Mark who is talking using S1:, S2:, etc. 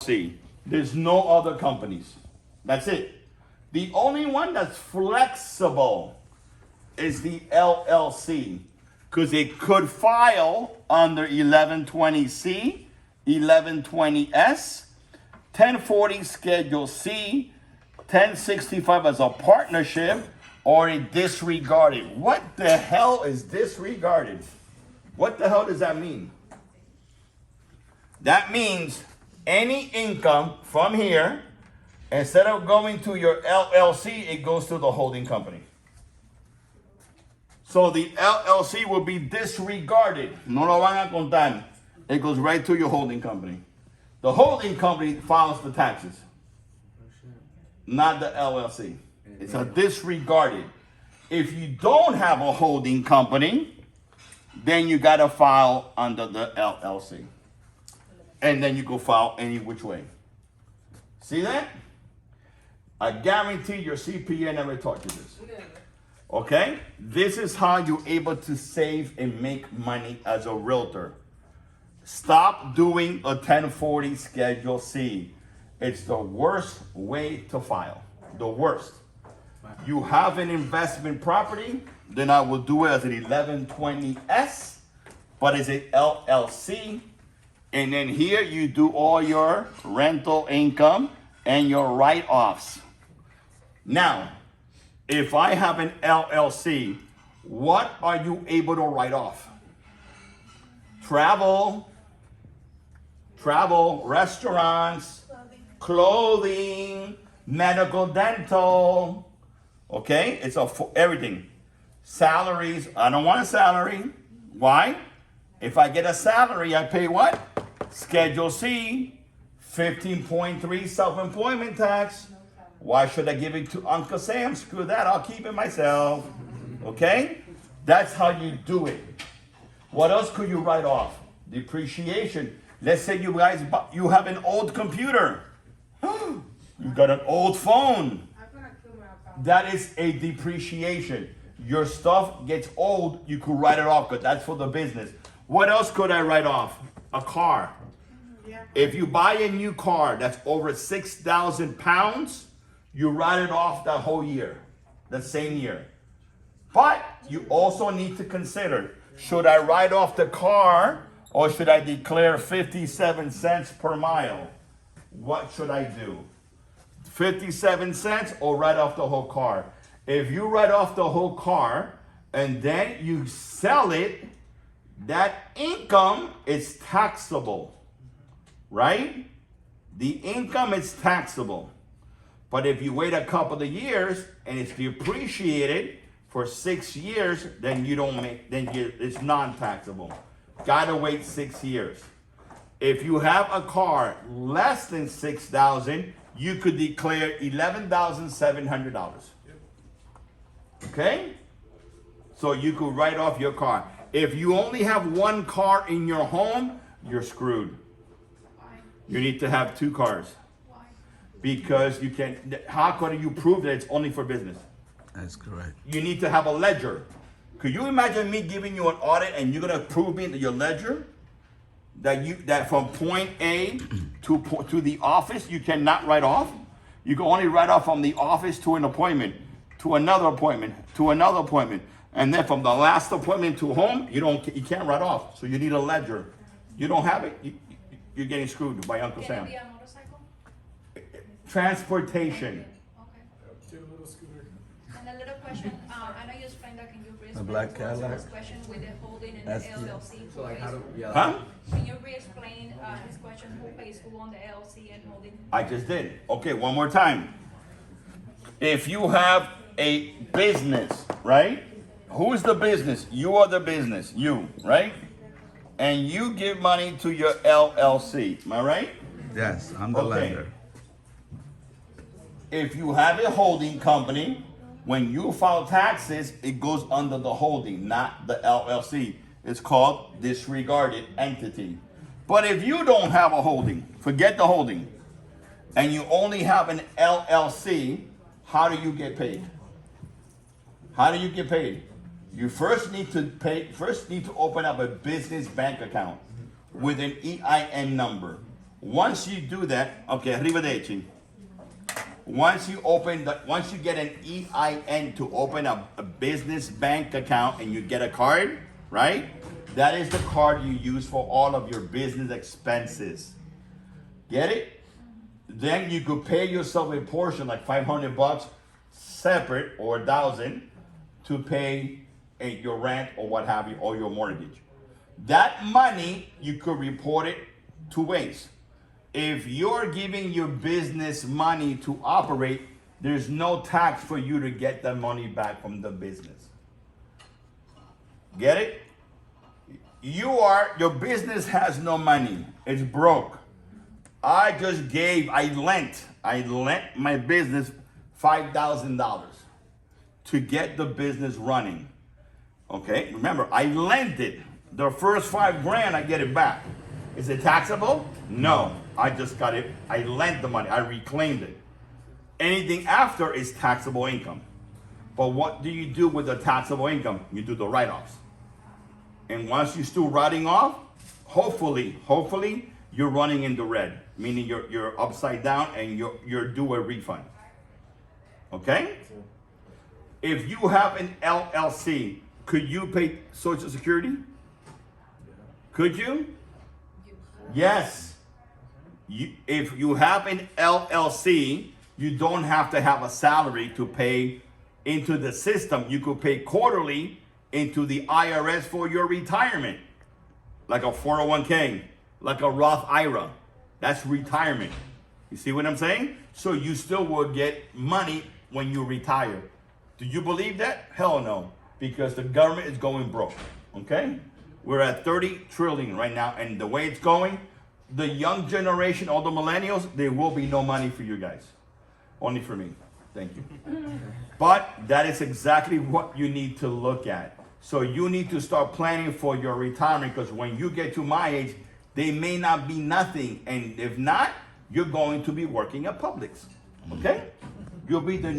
S1: LLC. There's no other companies. That's it. The only one that's flexible is the LLC, because it could file under 1120C, 1120S, 1040 Schedule C, 1065 as a partnership, or a disregarded. What the hell is disregarded? What the hell does that mean? That means any income from here, instead of going to your LLC, it goes to the holding company. So the LLC will be disregarded. No lo van a contar. It goes right to your holding company. The holding company files the taxes, not the LLC. It's a disregarded. If you don't have a holding company, then you gotta file under the LLC. And then you go file any which way. See that? I guarantee your CPA never taught you this. Okay? This is how you're able to save and make money as a realtor. Stop doing a 1040 Schedule C. It's the worst way to file. The worst. You have an investment property, then I will do it as an 1120S, but it's an LLC. And then here you do all your rental income and your write-offs. Now, if I have an LLC, what are you able to write off? Travel, restaurants, clothing, medical, dental. Okay, it's for everything. Salaries, I don't want a salary. Why? If I get a salary, I pay what? Schedule C, 15.3 self-employment tax. Why should I give it to Uncle Sam? Screw that, I'll keep it myself. Okay? That's how you do it. What else could you write off? Depreciation. Let's say you guys, you have an old computer. You got an old phone. That is a depreciation. Your stuff gets old, you could write it off because that's for the business. What else could I write off? A car. If you buy a new car that's over 6,000 pounds, you write it off that whole year, the same year. But you also need to consider, should I write off the car or should I declare 57 cents per mile? What should I do? 57 cents or write off the whole car? If you write off the whole car and then you sell it, that income is taxable, right? The income is taxable. But if you wait a couple of years and it's depreciated for 6 years, then you don't make, it's non-taxable. Gotta wait 6 years. If you have a car less than 6,000, you could declare $11,700. Okay? So you could write off your car. If you only have one car in your home, you're screwed. You need to have 2 cars. Because you can, how could you prove that it's only for business?
S2: That's correct.
S1: You need to have a ledger. Could you imagine me giving you an audit and you're gonna prove me that your ledger, that from point A to the office you cannot write off? You can only write off from the office to an appointment, to another appointment, to another appointment, and then from the last appointment to home, you can't write off. So you need a ledger. You don't have it, you're getting screwed by Uncle Sam. Transportation.
S3: Okay.
S4: And a little question, I know you explained that, can you
S2: The black
S4: re-explain to us
S2: Cadillac.
S4: this question with the holding and
S2: That's
S4: the
S2: the-
S4: LLC?
S3: So like how do, yeah.
S1: Huh?
S4: Can you re-explain his question, who pays who on the LLC and holding?
S1: I just did. Okay, one more time. If you have a business, right? Who is the business? You are the business, you, right? And you give money to your LLC, am I right?
S2: Yes, I'm the
S1: Okay.
S2: lender.
S1: If you have a holding company, when you file taxes, it goes under the holding, not the LLC. It's called disregarded entity. But if you don't have a holding, forget the holding, and you only have an LLC, how do you get paid? How do you get paid? You first need to open up a business bank account with an EIN number. Once you do that, okay, arrivederci. Once you get an EIN to open a business bank account and you get a card, right? That is the card you use for all of your business expenses. Get it? Then you could pay yourself a portion, like $500 separate or $1,000 to pay your rent or what have you, or your mortgage. That money, you could report it two ways. If you're giving your business money to operate, there's no tax for you to get the money back from the business. Get it? Your business has no money. It's broke. I lent my business $5,000 to get the business running. Okay, remember, I lent it. The first $5,000, I get it back. Is it taxable? No, I just got it. I lent the money, I reclaimed it. Anything after is taxable income. But what do you do with the taxable income? You do the write-offs. And once you start writing off, hopefully, you're running in the red, meaning you're upside down and you're due a refund. Okay? If you have an LLC, could you pay Social Security? Could you? Yes. If you have an LLC, you don't have to have a salary to pay into the system. You could pay quarterly into the IRS for your retirement, like a 401k, like a Roth IRA. That's retirement. You see what I'm saying? So you still will get money when you retire. Do you believe that? Hell no, because the government is going broke, okay? We're at 30 trillion right now, and the way it's going, the young generation, all the millennials, there will be no money for you guys. Only for me. Thank you. But that is exactly what you need to look at. So you need to start planning for your retirement, because when you get to my age, they may not be nothing. And if not, you're going to be working at Publix. Okay? You'll be the